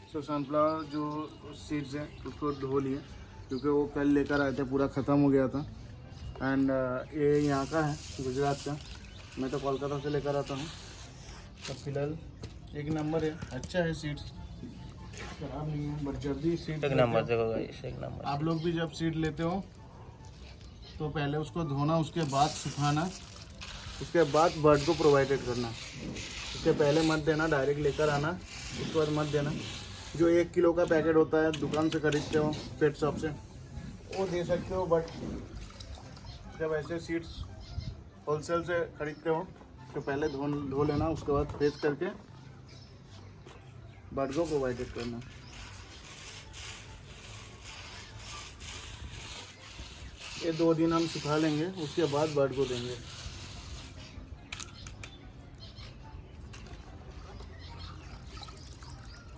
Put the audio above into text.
सो sunflower जो seeds हैं उसको धो लिए क्योंकि वो कल लेकर आए थे, पूरा ख़त्म हो गया था। एंड ये यहाँ का है, गुजरात का। मैं तो कोलकाता से लेकर आता हूँ। तो फिलहाल एक नंबर है, अच्छा है, सीड्स खराब नहीं है। बट जब भी सीड एक नंबर देखो गाइस, एक नंबर। आप लोग भी जब सीड लेते हो तो पहले उसको धोना, उसके बाद सुखाना, उसके बाद बर्ड को प्रोवाइडेड करना। उसके पहले मत देना, डायरेक्ट लेकर आना, उसके बाद मत देना। जो 1 किलो का पैकेट होता है दुकान से खरीदते हो, पेट शॉप से, वो दे सकते हो। बट जब ऐसे सीड्स होलसेल से खरीदते हो तो पहले धो लेना, उसके बाद फ्रेश करके बर्ड को प्रोवाइडेड करना। ये 2 दिन हम सुखा लेंगे, उसके बाद बर्ड को देंगे।